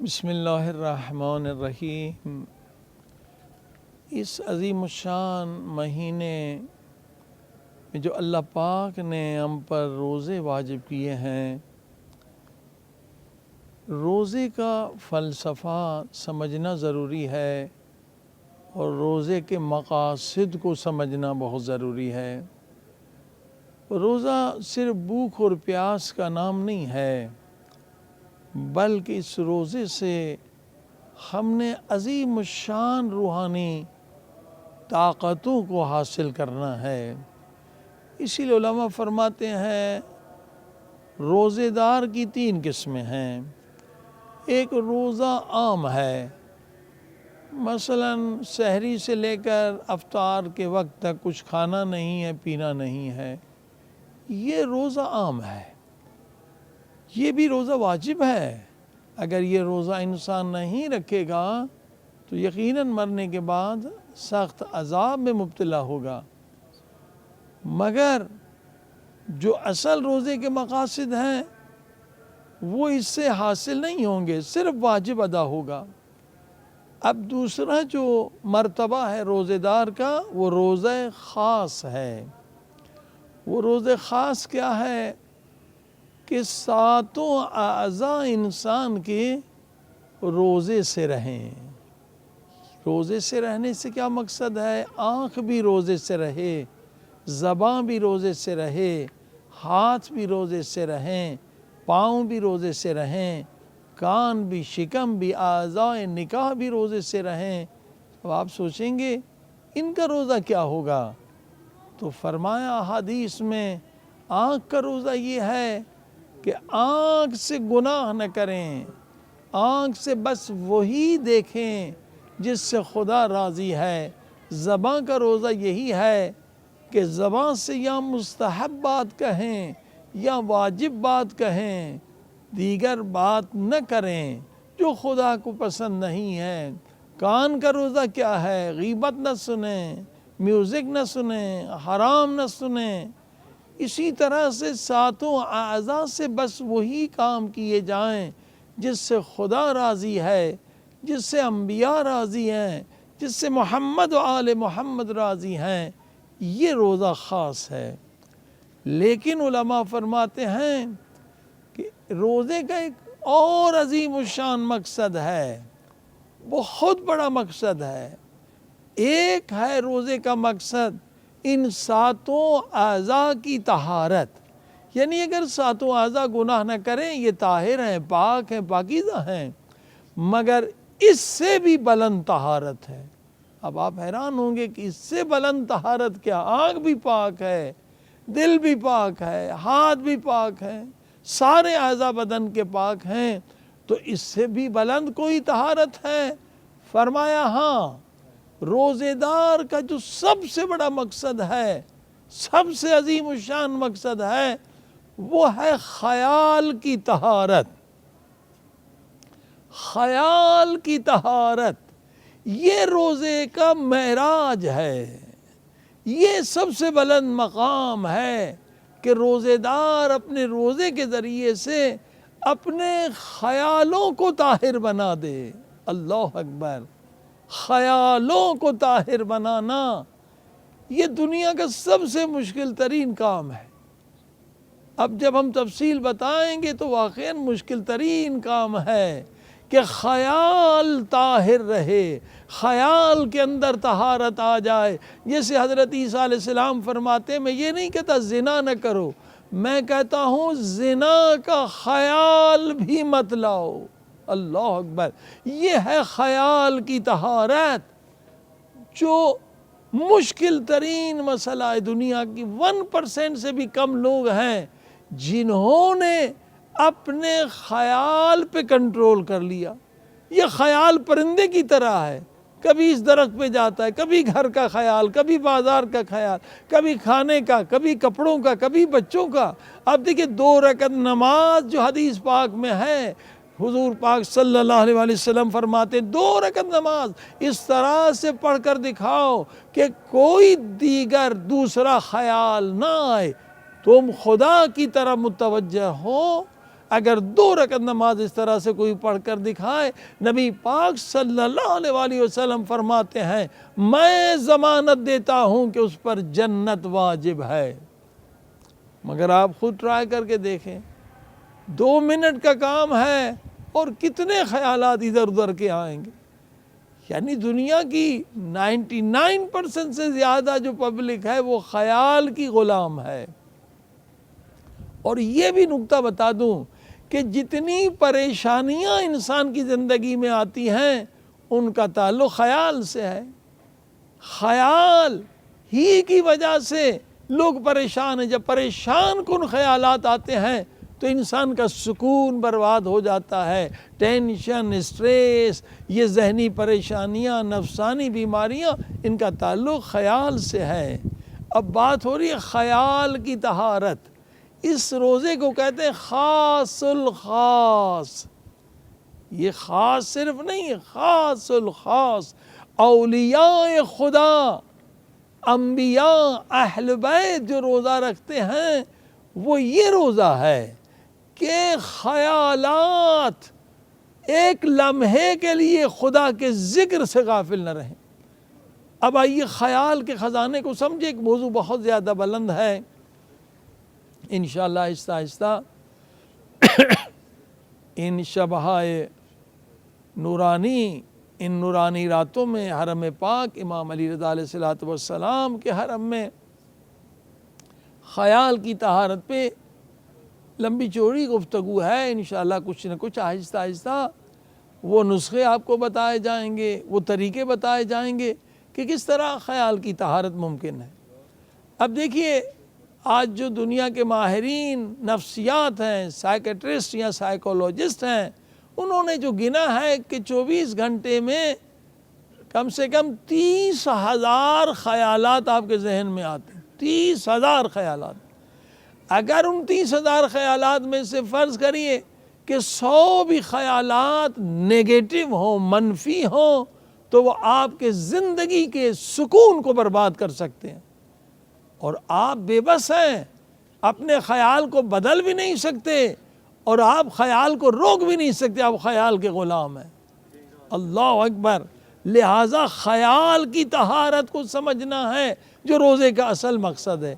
بسم اللہ الرحمن الرحیم۔ اس عظیم الشان مہینے میں جو اللہ پاک نے ہم پر روزے واجب کیے ہیں، روزے کا فلسفہ سمجھنا ضروری ہے اور روزے کے مقاصد کو سمجھنا بہت ضروری ہے۔ روزہ صرف بھوک اور پیاس کا نام نہیں ہے، بلکہ اس روزے سے ہم نے عظیم الشان روحانی طاقتوں کو حاصل کرنا ہے۔ اسی لیے علماء فرماتے ہیں روزے دار کی 3 قسمیں ہیں۔ ایک روزہ عام ہے، مثلا سحری سے لے کر افطار کے وقت تک کچھ کھانا نہیں ہے، پینا نہیں ہے، یہ روزہ عام ہے۔ یہ بھی روزہ واجب ہے۔ اگر یہ روزہ انسان نہیں رکھے گا تو یقیناً مرنے کے بعد سخت عذاب میں مبتلا ہوگا۔ مگر جو اصل روزے کے مقاصد ہیں وہ اس سے حاصل نہیں ہوں گے، صرف واجب ادا ہوگا۔ اب دوسرا جو مرتبہ ہے روزے دار کا، وہ روزہ خاص ہے۔ وہ روزہ خاص کیا ہے کہ 7 اعضاء انسان کے روزے سے رہیں۔ روزے سے رہنے سے کیا مقصد ہے؟ آنکھ بھی روزے سے رہے، زبان بھی روزے سے رہے، ہاتھ بھی روزے سے رہیں، پاؤں بھی روزے سے رہیں، کان بھی، شکم بھی، اعضاء نکاح بھی روزے سے رہیں۔ اب آپ سوچیں گے ان کا روزہ کیا ہوگا؟ تو فرمایا حدیث میں آنکھ کا روزہ یہ ہے کہ آنکھ سے گناہ نہ کریں، آنکھ سے بس وہی دیکھیں جس سے خدا راضی ہے۔ زبان کا روزہ یہی ہے کہ زبان سے یا مستحب بات کہیں یا واجب بات کہیں، دیگر بات نہ کریں جو خدا کو پسند نہیں ہے۔ کان کا روزہ کیا ہے؟ غیبت نہ سنیں، میوزک نہ سنیں، حرام نہ سنیں۔ اسی طرح سے 7 اعضاء سے بس وہی کام کیے جائیں جس سے خدا راضی ہے، جس سے انبیاء راضی ہیں، جس سے محمد و آل محمد راضی ہیں۔ یہ روزہ خاص ہے۔ لیکن علماء فرماتے ہیں کہ روزے کا ایک اور عظیم الشان مقصد ہے، بہت بڑا مقصد ہے۔ ایک ہے روزے کا مقصد ان 7 اعضاء کی طہارت، یعنی اگر 7 اعضاء گناہ نہ کریں، یہ طاہر ہیں، پاک ہیں، پاکیزہ ہیں، مگر اس سے بھی بلند طہارت ہے۔ اب آپ حیران ہوں گے کہ اس سے بلند طہارت کیا؟ آنکھ بھی پاک ہے، دل بھی پاک ہے، ہاتھ بھی پاک ہے، سارے اعضاء بدن کے پاک ہیں، تو اس سے بھی بلند کوئی طہارت ہے؟ فرمایا ہاں، روزے دار کا جو سب سے بڑا مقصد ہے، سب سے عظیم الشان مقصد ہے، وہ ہے خیال کی طہارت۔ خیال کی طہارت یہ روزے کا معراج ہے۔ یہ سب سے بلند مقام ہے کہ روزے دار اپنے روزے کے ذریعے سے اپنے خیالوں کو طاہر بنا دے۔ اللہ اکبر! خیالوں کو طاہر بنانا یہ دنیا کا سب سے مشکل ترین کام ہے۔ اب جب ہم تفصیل بتائیں گے تو واقعاً مشکل ترین کام ہے کہ خیال طاہر رہے، خیال کے اندر طہارت آ جائے۔ جیسے حضرت عیسیٰ علیہ السلام فرماتے، میں یہ نہیں کہتا زنا نہ کرو، میں کہتا ہوں زنا کا خیال بھی مت لاؤ۔ اللہ اکبر! یہ ہے خیال کی طہارت، جو مشکل ترین مسئلہ ہے۔ دنیا کی 1% سے بھی کم لوگ ہیں جنہوں نے اپنے خیال پہ کنٹرول کر لیا۔ یہ خیال پرندے کی طرح ہے، کبھی اس درخت پہ جاتا ہے، کبھی گھر کا خیال، کبھی بازار کا خیال، کبھی کھانے کا، کبھی کپڑوں کا، کبھی بچوں کا۔ اب دیکھیں 2 رکعت نماز جو حدیث پاک میں ہے، حضور پاک صلی اللہ علیہ وسلم فرماتے 2 رکعت نماز اس طرح سے پڑھ کر دکھاؤ کہ کوئی دیگر دوسرا خیال نہ آئے، تم خدا کی طرف متوجہ ہو، اگر 2 رکعت نماز اس طرح سے کوئی پڑھ کر دکھائے، نبی پاک صلی اللہ علیہ وآلہ وسلم فرماتے ہیں میں ضمانت دیتا ہوں کہ اس پر جنت واجب ہے۔ مگر آپ خود ٹرائی کر کے دیکھیں، 2 منٹ کا کام ہے اور کتنے خیالات ادھر ادھر کے آئیں گے۔ یعنی دنیا کی 99% سے زیادہ جو پبلک ہے وہ خیال کی غلام ہے۔ اور یہ بھی نکتہ بتا دوں کہ جتنی پریشانیاں انسان کی زندگی میں آتی ہیں ان کا تعلق خیال سے ہے۔ خیال ہی کی وجہ سے لوگ پریشان ہیں۔ جب پریشان کن خیالات آتے ہیں تو انسان کا سکون برباد ہو جاتا ہے۔ ٹینشن، اسٹریس، یہ ذہنی پریشانیاں، نفسانی بیماریاں، ان کا تعلق خیال سے ہے۔ اب بات ہو رہی ہے خیال کی طہارت۔ اس روزے کو کہتے ہیں خاص الخاص۔ یہ خاص صرف نہیں، خاص الخاص۔ اولیاء خدا، انبیاء، اہل بیت جو روزہ رکھتے ہیں وہ یہ روزہ ہے کہ خیالات ایک لمحے کے لیے خدا کے ذکر سے غافل نہ رہیں۔ اب آئیے خیال کے خزانے کو سمجھے۔ ایک موضوع بہت زیادہ بلند ہے، انشاءاللہ آہستہ آہستہ ان شبہائے نورانی، ان نورانی راتوں میں حرم پاک امام علی رضا علیہ السلام کے حرم میں خیال کی طہارت پہ لمبی چوڑی گفتگو ہے۔ انشاءاللہ کچھ نہ کچھ آہستہ آہستہ وہ نسخے آپ کو بتائے جائیں گے، وہ طریقے بتائے جائیں گے کہ کس طرح خیال کی طہارت ممکن ہے۔ اب دیکھیے، آج جو دنیا کے ماہرین نفسیات ہیں، سائیکٹرسٹ یا سائیکولوجسٹ ہیں، انہوں نے جو گنا ہے کہ 24 گھنٹے میں کم سے کم 30,000 خیالات آپ کے ذہن میں آتے ہیں۔ 30,000 خیالات۔ اگر ان 30,000 خیالات میں سے فرض کریے کہ 100 بھی خیالات نیگیٹو ہوں، منفی ہوں، تو وہ آپ کے زندگی کے سکون کو برباد کر سکتے ہیں، اور آپ بے بس ہیں، اپنے خیال کو بدل بھی نہیں سکتے اور آپ خیال کو روک بھی نہیں سکتے، آپ خیال کے غلام ہیں۔ اللہ اکبر۔ لہٰذا خیال کی طہارت کو سمجھنا ہے جو روزے کا اصل مقصد ہے۔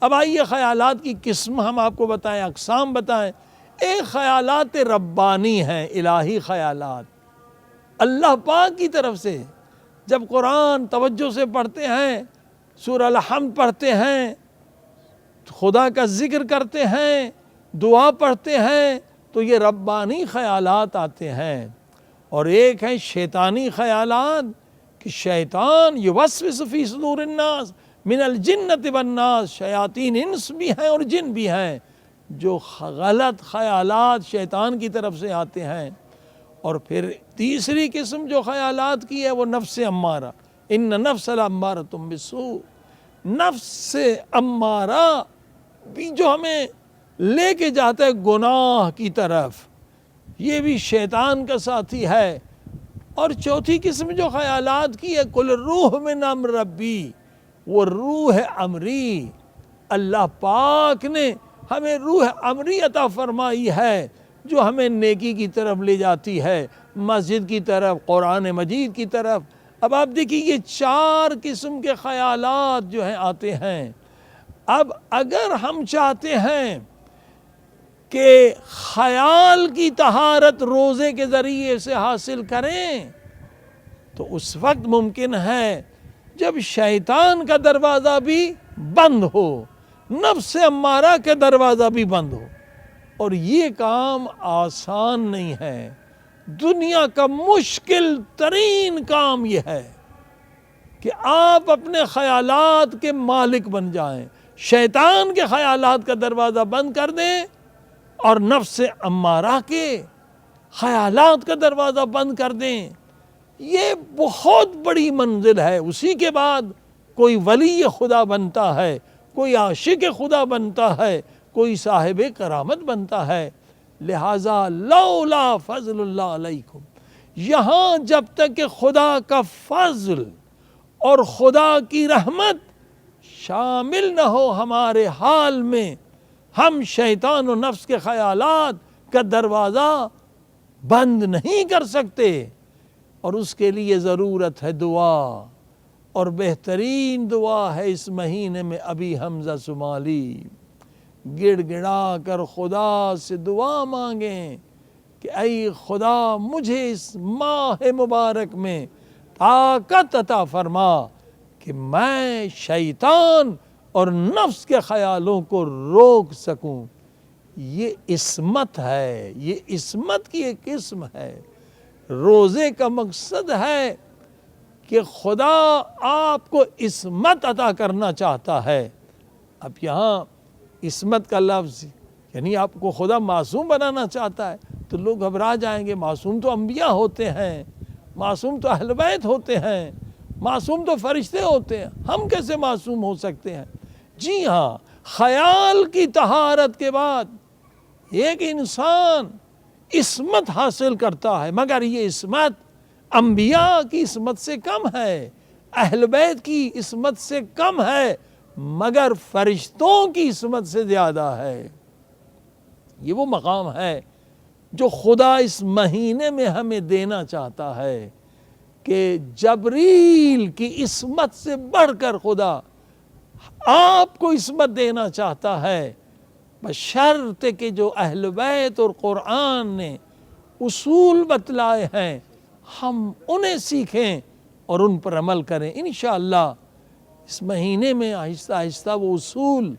اب آئیے خیالات کی قسم ہم آپ کو بتائیں، اقسام بتائیں۔ ایک خیالات ربانی ہیں، الہی خیالات، اللہ پاک کی طرف سے۔ جب قرآن توجہ سے پڑھتے ہیں، سورہ الحمد پڑھتے ہیں، خدا کا ذکر کرتے ہیں، دعا پڑھتے ہیں، تو یہ ربانی خیالات آتے ہیں۔ اور ایک ہیں شیطانی خیالات کہ شیطان یوسوس فی صدور الناس من الجنۃ والناس، شیاطین انس بھی ہیں اور جن بھی ہیں، جو غلط خیالات شیطان کی طرف سے آتے ہیں۔ اور پھر تیسری قسم جو خیالات کی ہے وہ نفس امارہ، ان نفس لامارۃ بالسوء، نفس امارہ بھی جو ہمیں لے کے جاتا ہے گناہ کی طرف، یہ بھی شیطان کا ساتھی ہے۔ اور چوتھی قسم جو خیالات کی ہے کل روح من امر ربی، وہ روح امری، اللہ پاک نے ہمیں روح امری عطا فرمائی ہے جو ہمیں نیکی کی طرف لے جاتی ہے، مسجد کی طرف، قرآن مجید کی طرف۔ اب آپ دیکھیے یہ 4 قسم کے خیالات جو ہیں آتے ہیں۔ اب اگر ہم چاہتے ہیں کہ خیال کی طہارت روزے کے ذریعے سے حاصل کریں تو اس وقت ممکن ہے جب شیطان کا دروازہ بھی بند ہو، نفس امارہ کا دروازہ بھی بند ہو۔ اور یہ کام آسان نہیں ہے، دنیا کا مشکل ترین کام یہ ہے کہ آپ اپنے خیالات کے مالک بن جائیں، شیطان کے خیالات کا دروازہ بند کر دیں اور نفس امارہ کے خیالات کا دروازہ بند کر دیں۔ یہ بہت بڑی منزل ہے۔ اسی کے بعد کوئی ولی خدا بنتا ہے، کوئی عاشق خدا بنتا ہے، کوئی صاحب کرامت بنتا ہے۔ لہٰذا لولا فضل اللہ علیکم، یہاں جب تک کہ خدا کا فضل اور خدا کی رحمت شامل نہ ہو ہمارے حال میں، ہم شیطان و نفس کے خیالات کا دروازہ بند نہیں کر سکتے، اور اس کے لیے ضرورت ہے دعا، اور بہترین دعا ہے اس مہینے میں ابھی حمزہ صومالی گڑ گڑا کر خدا سے دعا مانگیں کہ اے خدا مجھے اس ماہ مبارک میں طاقت عطا فرما کہ میں شیطان اور نفس کے خیالوں کو روک سکوں۔ یہ عصمت ہے، یہ عصمت کی ایک قسم ہے۔ روزے کا مقصد ہے کہ خدا آپ کو عصمت عطا کرنا چاہتا ہے۔ اب یہاں عصمت کا لفظ یعنی آپ کو خدا معصوم بنانا چاہتا ہے تو لوگ گھبرا جائیں گے، معصوم تو انبیاء ہوتے ہیں، معصوم تو اہل بیت ہوتے ہیں، معصوم تو فرشتے ہوتے ہیں، ہم کیسے معصوم ہو سکتے ہیں؟ جی ہاں، خیال کی طہارت کے بعد ایک انسان عصمت حاصل کرتا ہے، مگر یہ عصمت انبیاء کی عصمت سے کم ہے، اہل بیت کی عصمت سے کم ہے، مگر فرشتوں کی عصمت سے زیادہ ہے۔ یہ وہ مقام ہے جو خدا اس مہینے میں ہمیں دینا چاہتا ہے کہ جبریل کی عصمت سے بڑھ کر خدا آپ کو عصمت دینا چاہتا ہے، بشرط کہ جو اہل بیت اور قرآن نے اصول بتلائے ہیں ہم انہیں سیکھیں اور ان پر عمل کریں۔ انشاءاللہ اس مہینے میں آہستہ آہستہ وہ اصول،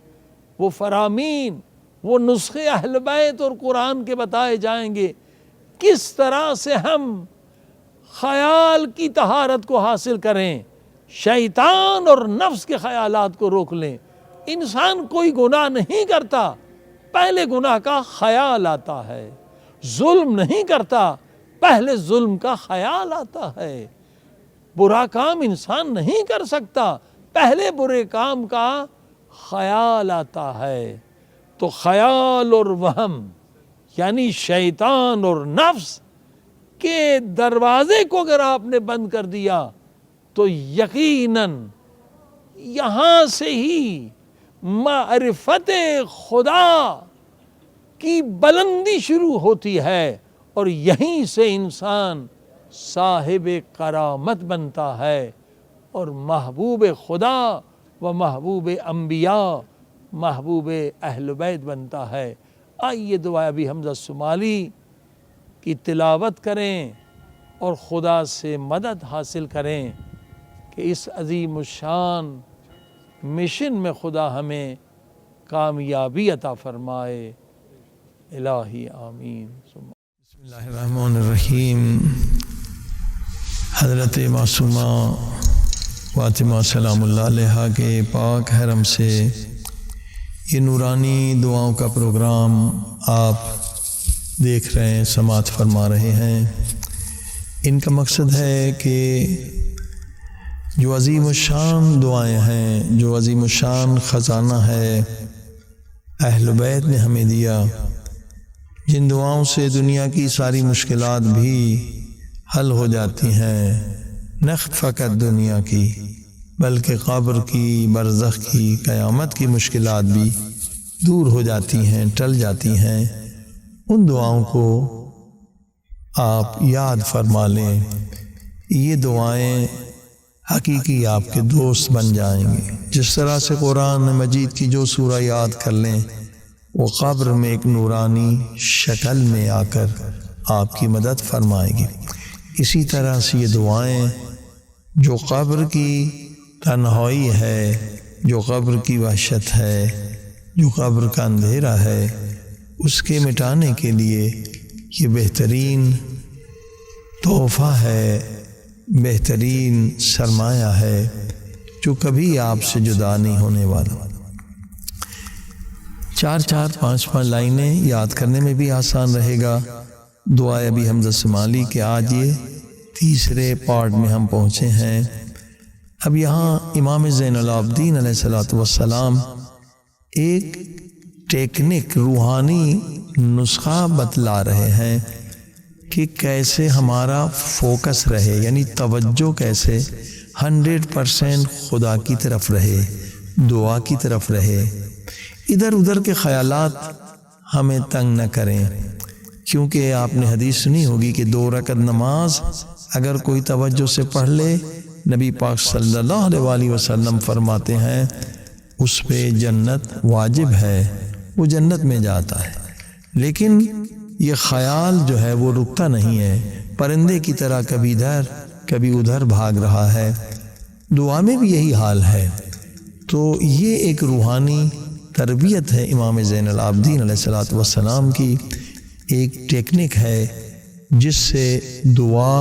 وہ فرامین، وہ نسخے اہل بیت اور قرآن کے بتائے جائیں گے، کس طرح سے ہم خیال کی طہارت کو حاصل کریں، شیطان اور نفس کے خیالات کو روک لیں۔ انسان کوئی گناہ نہیں کرتا، پہلے گناہ کا خیال آتا ہے، ظلم نہیں کرتا، پہلے ظلم کا خیال آتا ہے، برا کام انسان نہیں کر سکتا، پہلے برے کام کا خیال آتا ہے۔ تو خیال اور وہم یعنی شیطان اور نفس کے دروازے کو اگر آپ نے بند کر دیا تو یقیناً یہاں سے ہی معرفت خدا کی بلندی شروع ہوتی ہے، اور یہیں سے انسان صاحب کرامت بنتا ہے اور محبوب خدا و محبوب انبیاء، محبوب اہل بیت بنتا ہے۔ آئیے دعا ابھی حمزہ صومالی کی تلاوت کریں اور خدا سے مدد حاصل کریں کہ اس عظیم الشان مشن میں خدا ہمیں کامیابی عطا فرمائے۔ الہی آمین۔ بسم اللہ الرحمن الرحیم۔ حضرت معصومہ فاطمہ سلام اللہ علیہا کے پاک حرم سے یہ نورانی دعاؤں کا پروگرام آپ دیکھ رہے ہیں، سماعت فرما رہے ہیں۔ ان کا مقصد ہے کہ جو عظیم الشان دعائیں ہیں، جو عظیم الشان خزانہ ہے اہل بیت نے ہمیں دیا، جن دعاؤں سے دنیا کی ساری مشکلات بھی حل ہو جاتی ہیں، نہ فقط دنیا کی بلکہ قبر کی، برزخ کی، قیامت کی مشکلات بھی دور ہو جاتی ہیں، ٹل جاتی ہیں۔ ان دعاؤں کو آپ یاد فرما لیں، یہ دعائیں حقیقی آپ کے دوست بن جائیں گے۔ جس طرح سے قرآن مجید کی جو سورہ یاد کر لیں وہ قبر میں ایک نورانی شکل میں آ کر آپ کی مدد فرمائے گی، اسی طرح سے یہ دعائیں جو قبر کی تنہائی ہے، جو قبر کی وحشت ہے، جو قبر کا اندھیرا ہے، اس کے مٹانے کے لیے یہ بہترین تحفہ ہے، بہترین سرمایہ ہے جو کبھی آپ سے جدا نہیں ہونے والا۔ 4 5 لائنیں یاد کرنے میں بھی آسان رہے گا۔ دعا ابھی حمزہ صومالی کے آج یہ تیسرے پارٹ میں ہم پہنچے ہیں۔ اب یہاں امام زین العابدین علیہ السلام ایک ٹیکنک، روحانی نسخہ بتلا رہے ہیں کہ کیسے ہمارا فوکس رہے، یعنی توجہ کیسے 100% خدا کی طرف رہے، دعا کی طرف رہے، ادھر ادھر کے خیالات ہمیں تنگ نہ کریں۔ کیونکہ آپ نے حدیث سنی ہوگی کہ 2 رکعت نماز اگر کوئی توجہ سے پڑھ لے، نبی پاک صلی اللہ علیہ وسلم فرماتے ہیں اس پہ جنت واجب ہے، وہ جنت میں جاتا ہے۔ لیکن یہ خیال جو ہے وہ رکتا نہیں ہے، پرندے کی طرح کبھی ادھر کبھی ادھر بھاگ رہا ہے۔ دعا میں بھی یہی حال ہے۔ تو یہ ایک روحانی تربیت ہے امام زین العابدین علیہ السلام کی، ایک ٹیکنک ہے جس سے دعا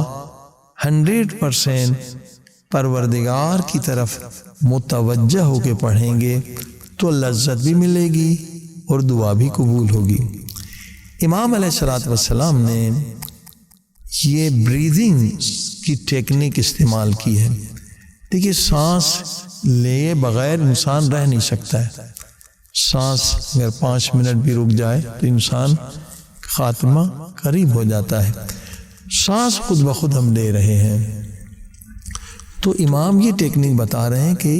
100% پروردگار کی طرف متوجہ ہو کے پڑھیں گے تو لذت بھی ملے گی اور دعا بھی قبول ہوگی۔ امام علیہ السلام نے یہ بریدنگ کی ٹیکنیک استعمال کی ہے۔ دیکھیے سانس لیے بغیر انسان رہ نہیں سکتا ہے، سانس اگر 5 منٹ بھی رک جائے تو انسان خاتمہ قریب ہو جاتا ہے۔ سانس خود بخود ہم لے رہے ہیں، تو امام یہ ٹیکنیک بتا رہے ہیں کہ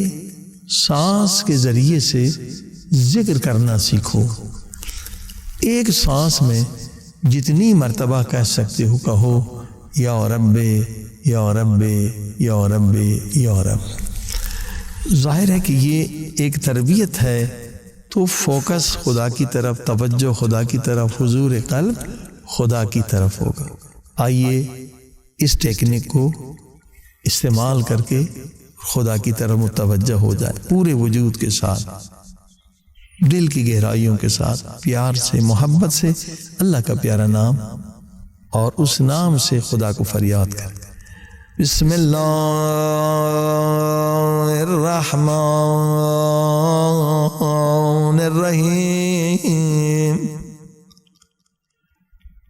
سانس کے ذریعے سے ذکر کرنا سیکھو۔ ایک سانس میں جتنی مرتبہ کہہ سکتے ہو کہو، یا رب یا رب یا رب یا رب۔ ظاہر ہے کہ یہ ایک تربیت ہے، تو فوکس خدا کی طرف، توجہ خدا کی طرف، حضور قلب خدا کی طرف ہوگا۔ آئیے اس ٹیکنیک کو استعمال کر کے خدا کی طرف متوجہ ہو جائے، پورے وجود کے ساتھ، دل کی گہرائیوں کے ساتھ، پیار سے، محبت سے اللہ کا پیارا نام اور اس نام سے خدا کو فریاد کریں۔ بسم اللہ الرحمن الرحیم،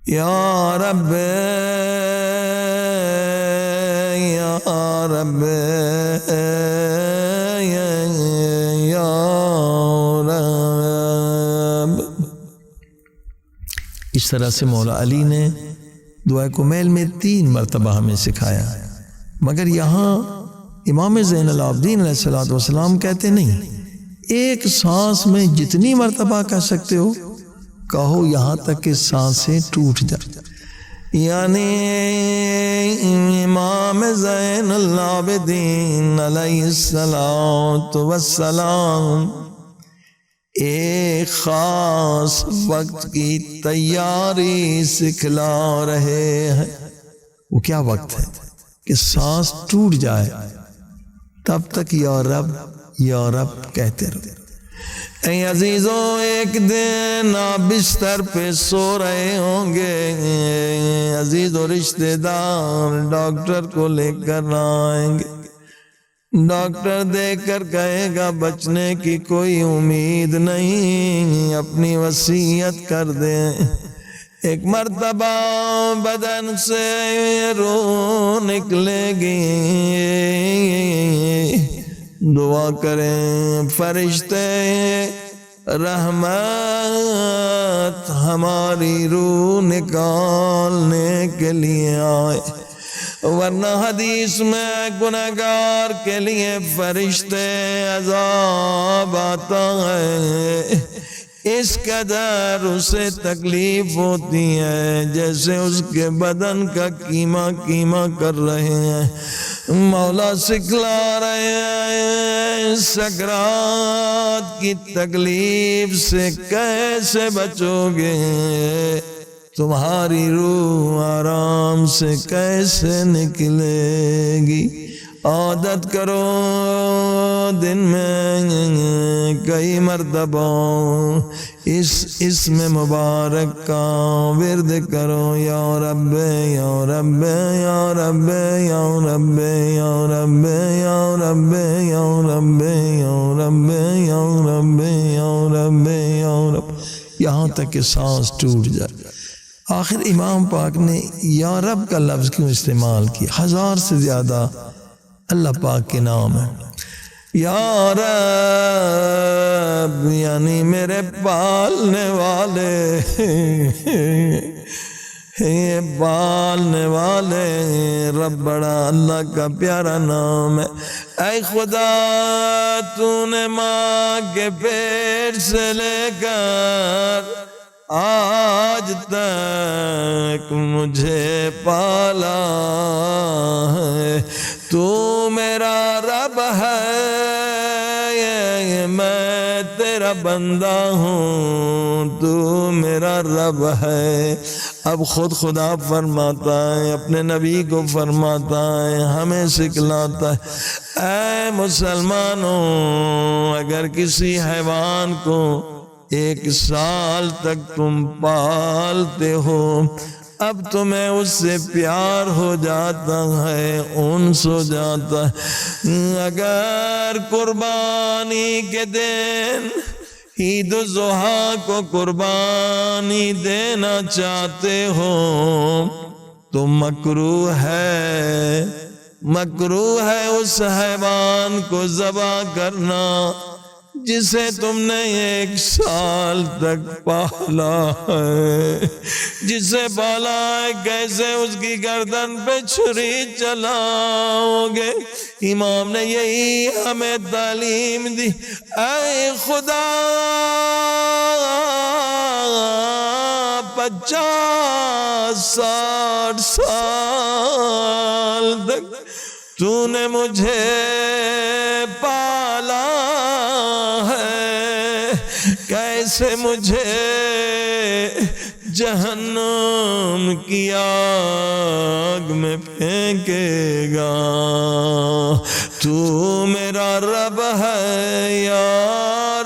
یا رب یا رب یا رب۔ اس طرح سے مولا علی نے دعائے کمیل میں 3 مرتبہ ہمیں سکھایا، مگر یہاں امام زین العابدین علیہ السلام کہتے نہیں، ایک سانس میں جتنی مرتبہ کہہ سکتے ہو کہو، یہاں تک کہ سانسیں ٹوٹ جائیں۔ یعنی امام زین العابدین علیہ السلام ایک خاص وقت کی تیاری سکھلا رہے ہیں۔ وہ کیا وقت ہے کہ سانس ٹوٹ جائے تب تک یا رب کہتے رہو۔ اے عزیزو، ایک دن آپ بستر پہ سو رہے ہوں گے، عزیز و رشتہ دار ڈاکٹر کو لے کر آئیں گے، ڈاکٹر دیکھ کر کہے گا بچنے کی کوئی امید نہیں، اپنی وصیت کر دیں۔ ایک مرتبہ بدن سے روح نکلے گی، دعا کریں فرشتے رحمت ہماری روح نکالنے کے لیے آئے، ورنہ حدیث میں گنہگار کے لیے فرشتے عذاب آتا ہے، اس قدر اسے تکلیف ہوتی ہے جیسے اس کے بدن کا کیما کر رہے ہیں۔ مولا سکھلا رہے ہیں سکرات کی تکلیف سے کیسے بچو گے، تمہاری روح آرام سے کیسے نکلے گی۔ عادت کرو دن میں کئی مرتبہ اس اسم مبارک کا ورد کرو، یا رب یا رب یا رب یا رب یا رب یا رب یا رب یا رب یا رب یا رب یا رب، یہاں تک کہ سانس ٹوٹ جائے۔ آخر امام پاک نے یا رب کا لفظ کیوں استعمال کیا؟ 1000 سے زیادہ اللہ پاک کے نام ہے۔ یا رب یعنی میرے پالنے والے، پالنے والے، رب بڑا اللہ کا پیارا نام ہے۔ اے خدا، تو نے ماں کے پیٹ سے لے کر آج تک مجھے پالا ہے، تو میرا رب ہے، میں تیرا بندہ ہوں، تو میرا رب ہے۔ اب خود خدا فرماتا ہے، اپنے نبی کو فرماتا ہے، ہمیں سکھلاتا ہے، اے مسلمانوں، اگر کسی حیوان کو 1 سال تک تم پالتے ہو، اب تمہیں اس سے پیار ہو جاتا ہے، انس ہو جاتا ہے، اگر قربانی کے دن عید الضحیٰ کو قربانی دینا چاہتے ہو تو مکروہ ہے اس حیوان کو ذبح کرنا جسے تم نے 1 سال تک پالا ہے، جسے پالا ہے، کیسے اس کی گردن پہ چھری چلاؤ گے؟ امام نے یہی ہمیں تعلیم دی۔ اے خدا، 50-60 سال تک تو نے مجھے پالا ہے، کیسے مجھے جہنم کی آگ میں پھینکے گا؟ تو میرا رب ہے، یا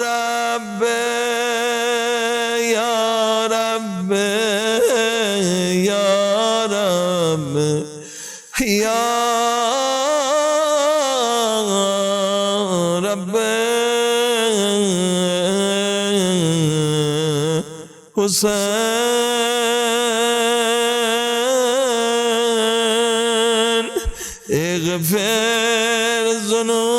رب، یا رب، یا رب، یا رب حسین، اغفر ذنوبی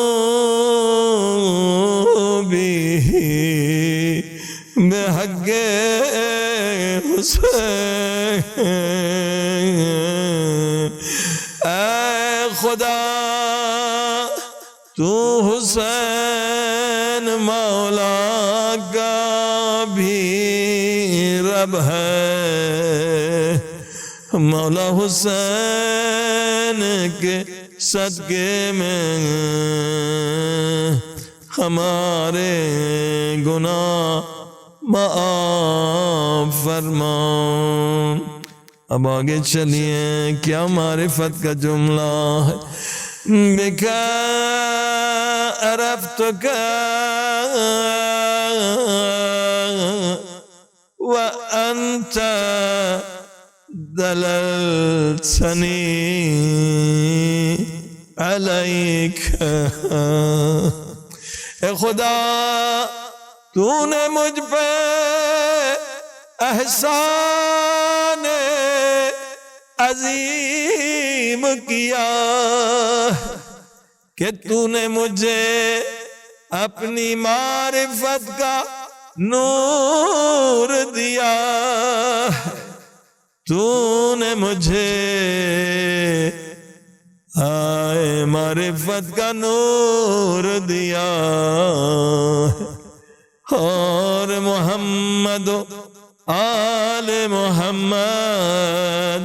بحق حسین۔ اے خدا، تو حسین مولا کا بھی رب ہے، مولا حسین کے صدقے میں ہمارے گناہ معاف فرما۔ اب آگے چلیے، کیا معرفت کا جملہ ہے۔ بکا عرفتک وانت دللتنی علیک۔ اے خدا، تو نے مجھ پہ احسان عظیم کیا کہ تو نے مجھے اپنی معرفت کا نور دیا، تو نے مجھے معرفت کا نور دیا، اور محمد و آل محمد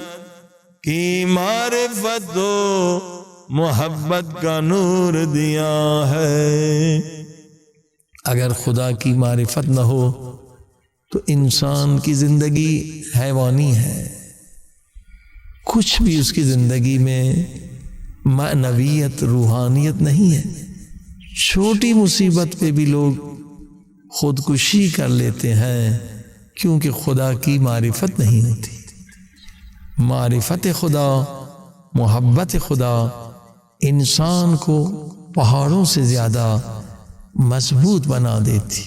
کی معرفت و محبت کا نور دیا ہے۔ اگر خدا کی معرفت نہ ہو تو انسان کی زندگی حیوانی ہے، کچھ بھی اس کی زندگی میں معنویت، روحانیت نہیں ہے۔ چھوٹی مصیبت پہ بھی لوگ خودکشی کر لیتے ہیں کیونکہ خدا کی معرفت نہیں ہوتی۔ معرفت خدا، محبت خدا انسان کو پہاڑوں سے زیادہ مضبوط بنا دیتی۔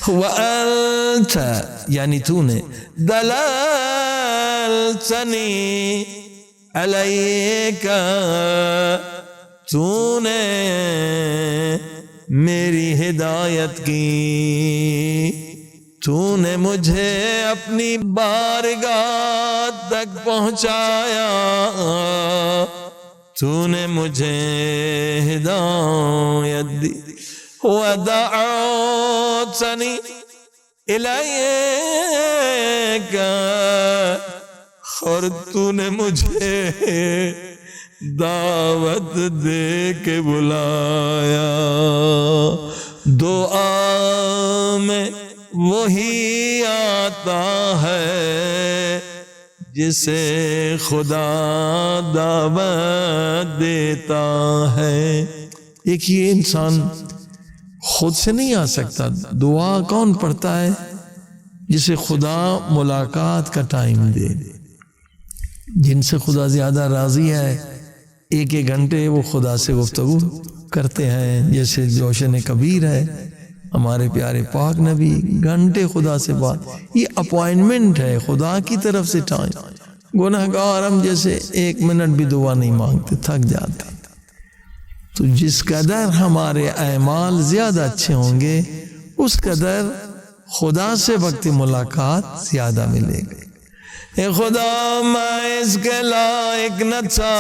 وَأَنْتَ یعنی تو نے، دللتنی علیک، تو نے میری ہدایت کی، تو نے مجھے اپنی بارگاہ تک پہنچایا، تو نے مجھے ہدایت دی۔ وَدَعَوْتَنِی الیک، اور تو نے مجھے دعوت دے کے بلایا، دعا میں وہی آتا ہے جسے خدا دعوت دیتا ہے۔ ایک یہ انسان خود سے نہیں آ سکتا، دعا کون پڑھتا ہے؟ جسے خدا ملاقات کا ٹائم دے، جن سے خدا زیادہ راضی ہے، ایک ایک گھنٹے وہ خدا سے گفتگو کرتے ہیں، جیسے جوشن کبیر ہے ہمارے پیارے پاک نبی، گھنٹے خدا سے بات، یہ اپوائنٹمنٹ ہے خدا کی طرف سے ٹائم۔ گنہگار ہم جیسے ایک منٹ بھی دعا نہیں مانگتے، تھک جاتے۔ تو جس قدر ہمارے اعمال زیادہ اچھے ہوں گے، اس قدر خدا سے وقت ملاقات زیادہ ملے گی۔ اے خدا، میں اس کے لائق نہ تھا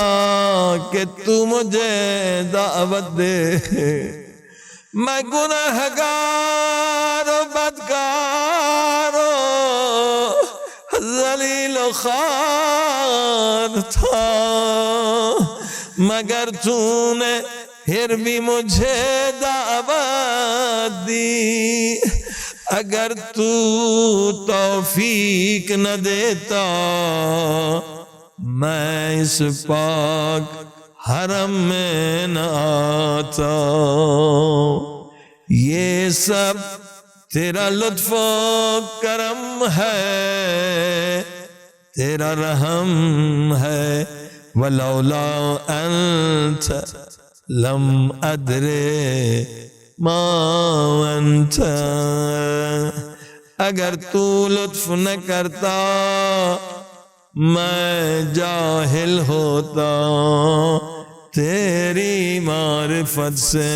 کہ تو مجھے دعوت دے، میں گنہگار و بدکار و ذلیل و خوار تھا، مگر تو نے پھر بھی مجھے دعوت دی۔ اگر تو توفیق نہ دیتا، میں اس پاک حرم میں نہ آتا۔ یہ سب تیرا لطف و کرم ہے، تیرا رحم ہے، ولولا انت لم ادرے ما انت، اگر تو لطف نہ کرتا میں جاہل ہوتا تیری معرفت سے۔